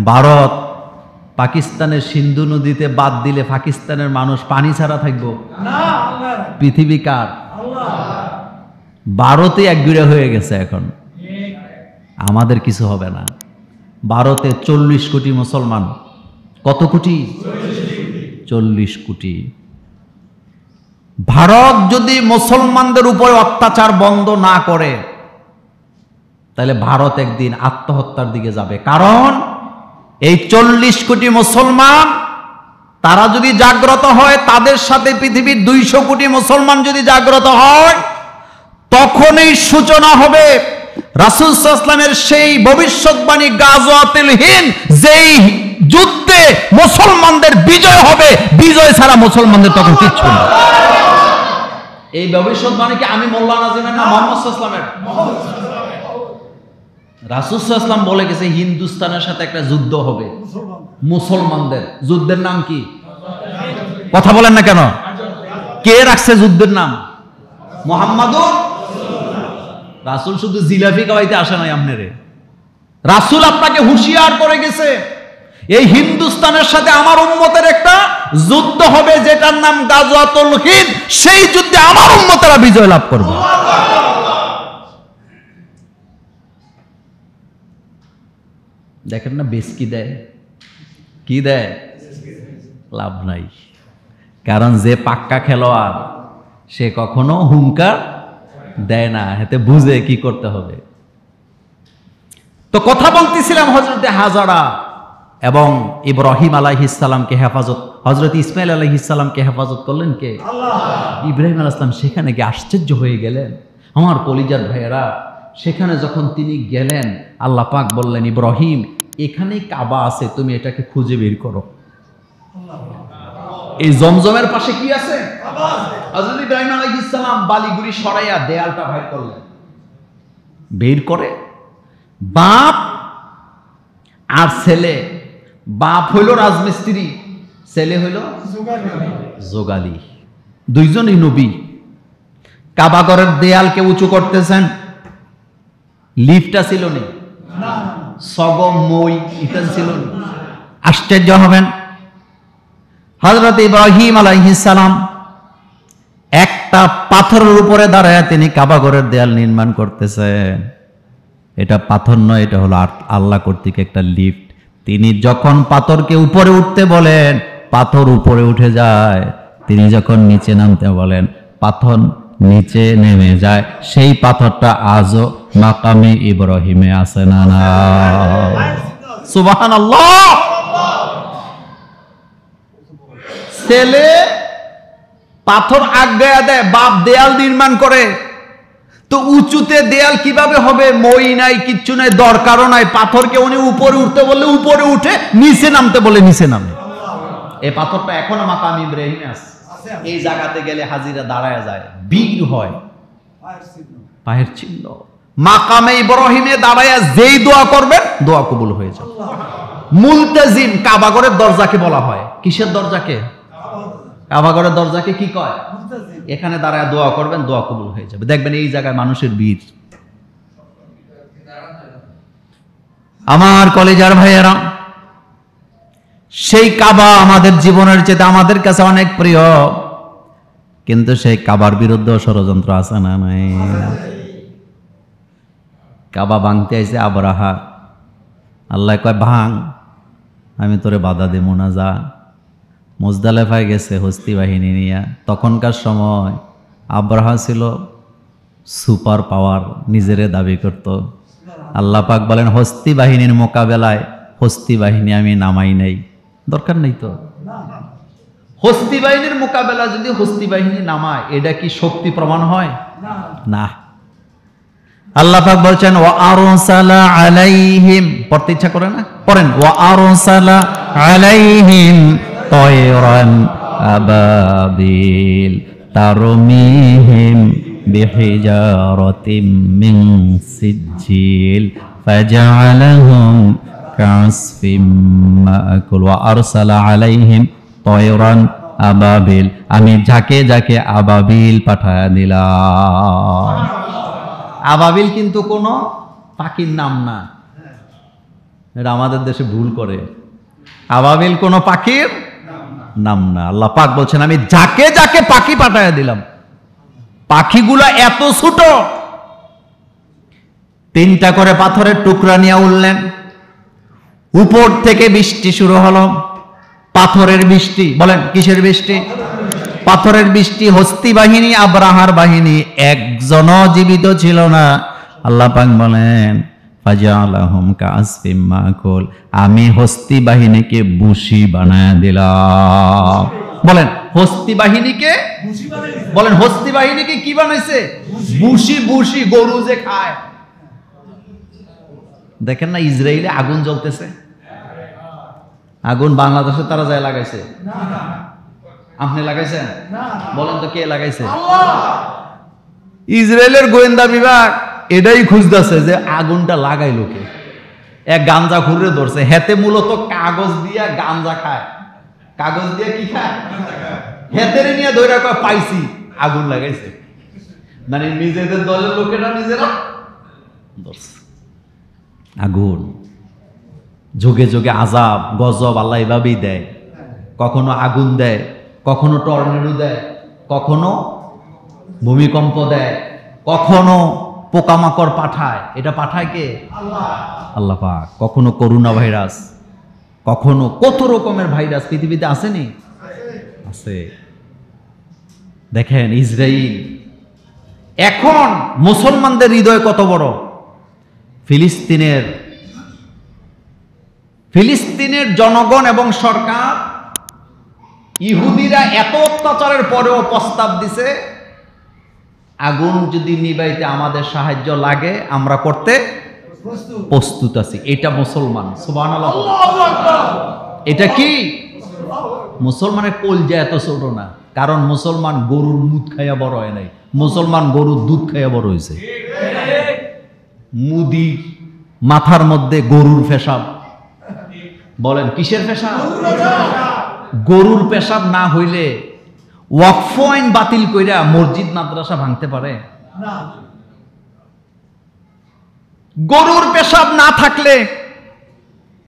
ভারত পাকিস্তানের সিন্ধু নদীতে বাদ দিলে পাকিস্তানের মানুষ পানি ছাড়া থাকবো? পৃথিবী কার? ভারতে একগুড়ে হয়ে গেছে এখন, আমাদের কিছু হবে না। ভারতে 40 কোটি মুসলমান। কত কোটি? 40 কোটি। ভারত যদি মুসলমানদের উপরে অত্যাচার বন্ধ না করে তাহলে ভারত একদিন আত্মহত্যার দিকে যাবে। কারণ এই 40 কোটি মুসলমান তারা যদি জাগ্রত হয়, তাদের সাথে পৃথিবীর 200 কোটি মুসলমান যদি জাগ্রত হয়, তখনই সূচনা হবে রাসূল সাল্লাল্লাহু আলাইহি ওয়াসাল্লামের সেই ভবিষ্যৎবাণী গাজওয়াতুল হিন্দ, যেই যুদ্ধে মুসলমানদের বিজয় হবে। বিজয় ছাড়া মুসলমানদের তখন কিচ্ছু না। এই ভবিষ্যৎবাণীকে আমি মোল্লা নাজিমের না মুহাম্মদ সাল্লাল্লাহু আলাইহি ওয়াসাল্লামের? রাসূল সাল্লাল্লাহু আলাইহি ওয়াসাল্লাম বলে গেছে হিন্দুস্তানের সাথে একটা যুদ্ধ হবে মুসলমানদের। যুদ্ধের নাম কি? কথা বলেন না কেন? কে রাখছে যুদ্ধের নাম? মুহাম্মাদুর রাসূলুল্লাহ। রাসূল শুধু জিলাপি খাওয়াইতে আসে নাই আপনারে, রাসূল আপনাকে হুঁশিয়ার করে গেছে এই হিন্দুস্তানের সাথে আমার উম্মতের একটা যুদ্ধ হবে, যেটার নাম গাজওয়াতুল হিন্দ। সেই যুদ্ধে আমার উম্মতেরা বিজয় লাভ করবে। দেখেন না বেশ কি দেয়, কি দেয়? লাভ নাই। কারণ যে পাক্কা খেলোয়াড় সে কখনো হুঙ্কার দেয় না, এতে বুঝে কি করতে হবে। তো কথা বলতেছিলাম হযরতে হাজারা এবং ইব্রাহিম আলাইহিস সালামকে হেফাজত, হযরত ইসমাইল আলাইহিস সালামকে হেফাজত করলেন কে? আল্লাহ। ইব্রাহিম আলাইহিস সালাম সেখানে গিয়ে আশ্চর্য হয়ে গেলেন। আমার কলিজার ভাইয়েরা, সেখানে যখন তিনি গেলেন, আল্লাহ পাক বললেন, ইব্রাহিম এখানেই কাবা আছে, তুমি এটাকে খুঁজে বের করো। এই জমজমের পাশে কি আছে? কাবা আছে। হযরত ইব্রাহিম আলাইহিস সালাম বালিগুড়ি সরাইয়া দেয়ালটা বের করলেন। বের করে বাপ আর ছেলে, বাপ হইল রাজমিস্ত্রি, ছেলে হইল যোগালী, দুইজনই নবী। কাবা ঘরের দেয়ালকে উঁচু করতেছেন, লিফটটা ছিল না, সগম মই এটা ছিল না। আশ্চর্য হবেন, হযরত ইব্রাহিম আলাইহিস সালাম একটা পাথরের উপরে দাঁড়ায় তিনি কাবা ঘরের দেয়াল নির্মাণ করতেছেন। এটা পাথর নয়, এটা হলো আল্লাহ কর্তৃক একটা লিফট। তিনি যখন পাথরকে উপরে উঠতে বলেন, পাথর উপরে উঠে যায়। তিনি যখন নিচে নামতে বলেন, পাথর নিচে নেমে যায়। সেই পাথরটা আজও মাকামে ইব্রাহিমে আছে না? না, সুবহানাল্লাহ। ছেলে পাথর আজ্ঞা দেয়, বাপ দেয়াল নির্মাণ করে। তো উঁচুতে দেয়াল কিভাবে হবে? মই নাই, কিচ্ছু নাই, দরকারও নাই। পাথরকে উনি উপরে উঠতে বললে উপরে উঠে, নিচে নামতে বলে নিচে নামে। এই পাথরটা এখনো মাকাম ইব্রাহিমে আছে। এই জায়গাতে গেলে হাজিরা দাঁড়ায় যায়, বীর হয়, পায়ের চিহ্ন। মাকামে ইব্রাহিমে দাঁড়ায় যেই দোয়া করবেন দোয়া কবুল হয়ে যাবে। মুলতাজিম কাবা ঘরের দরজাকে বলা হয়। কিসের দরজাকে? কাবা ঘরের দরজাকে কি কয়? এখানে দাঁড়ায় দোয়া করবেন, দোয়া কবুল হয়ে যাবে। দেখবেন এই জায়গায় মানুষের ভিড়। আমার কলেজার ভাইয়েরা, সেই কাবা আমাদের জীবনের চেয়ে আমাদের কাছে অনেক প্রিয়, কিন্তু সেই কাবার বিরুদ্ধে ষড়যন্ত্র আছে না নাই? কাবা ভাঙতে আইছে আবরাহা। আল্লাহ কয় ভাঙ, আমি তোরে বাধা দেব না, যা। মুজদালেফায় গেছে হস্তি বাহিনী নিয়ে। তখনকার সময় আবরাহা ছিল সুপার পাওয়ার, নিজেরে দাবি করত। আল্লাহ পাক বলেন, হস্তি বাহিনীর মোকাবেলায় হস্তি বাহিনী আমি নামাই নাই, দরকার নেই তো। হস্তি বাহিনীর মোকাবেলা যদি হস্তি বাহিনী নামায়, এটা কি শক্তি প্রমাণ হয়? না। আল্লাহ পাক বলছেন, ওয়া আরসালা আলাইহিম, পড়তে ইচ্ছা করে না? পড়েন, ওয়া আরসালা আলাইহিম তায়রান আবাবিল তারমিহিম বিহিজারাতিম মিন সিজিল ফাজআলাহুম কাসফিম মাকুল। ওয়া আরসালা আলাইহিম তায়রান আবাবিল, আমি যাকে যাকে আবাবিল পাঠায়া দিলাম। আবাবিল কিন্তু কোনো পাখির নাম না। এটা আমাদের দেশে ভুল করে। আবাবিল কোন পাখির নাম না। আল্লাহ পাক বলছেন আমি যাকে যাকে পাখি পাঠায় দিলাম। পাখিগুলা এত ছোট, 3টা করে পাথরের টুকরা নিয়ে উঠলেন, উপর থেকে বৃষ্টি শুরু হলো, পাথরের বৃষ্টি। বলেন কিসের বৃষ্টি? পাথরের বৃষ্টি। হস্তি বাহিনী, আব্রাহার বাহিনী একজনও জীবিত ছিল না। আল্লাহ পাক বলেন ফাজআলাহুম কাআসফিম মাকুল, আমি হস্তি বাহিনীকে বুশি বানায় দিলাম। বলেন হস্তি বাহিনীকে, বলেন হস্তি বাহিনীকে কি বানাইছে? বুশি। বুশি গরু যে খায়। দেখেন না ইসরায়েলে আগুন জ্বলতেছে, আগুন বাংলাদেশে তারা যায় লাগাইছে? আপনি লাগাইছেন? বলেন তো কে লাগাইছে? ইসরায়েলের গোয়েন্দা বিভাগ এটাই খুঁজতেছে যে আগুনটা লাগাইলো কে। এক গাঞ্জা খুঁড়ে ধরছে, হেতে মূলত কাগজ দিয়া গাঞ্জা খায়। কাগজ দিয়ে কি খায়? হেতেরে নিয়ে ধরে পাইছি আগুন লাগাইছে। মানে নিজেদের দলের লোকেরা নিজেরা ধরছে আগুন। যোগে যোগে আযাব গজব আল্লাহ এভাবেই দেয়। কখনো আগুন দেয়, কখনো টর্নেডো দেয়, কখনো ভূমিকম্প দেয়, কখনো পোকামাকড় পাঠায়। এটা পাঠায় কে? আল্লাহ পাক। কখনো করোনা ভাইরাস, কখনো কত রকমের ভাইরাস পৃথিবীতে আসেনি? আছে। দেখেন ইসরায়েল এখন মুসলমানদের হৃদয় কত বড়। ফিলিস্তিনের জনগণ এবং সরকার, ইহুদিরা এত অত্যাচারের পরেও প্রস্তাব দিছে আগুন যদি নিবাইতে আমাদের সাহায্য লাগে আমরা করতে প্রস্তুত আছি। এটা মুসলমান। সুবহানাল্লাহ। এটা কি? মুসলমানের কলজা এত ছোট না, কারণ মুসলমান গরুর মুদ খাইয়া বড় হয় নাই, মুসলমান গরুর দুধ খাইয়া বড় হয়েছে। মুদি মাথার মধ্যে গরুর পেশাব। বলেন কিসের পেশাব? গরুর পেশাব না হইলে ওয়াকফ আইন বাতিল কইরা মসজিদ মাদ্রাসা ভাঙতে পারে? গরুর পেশাব না থাকলে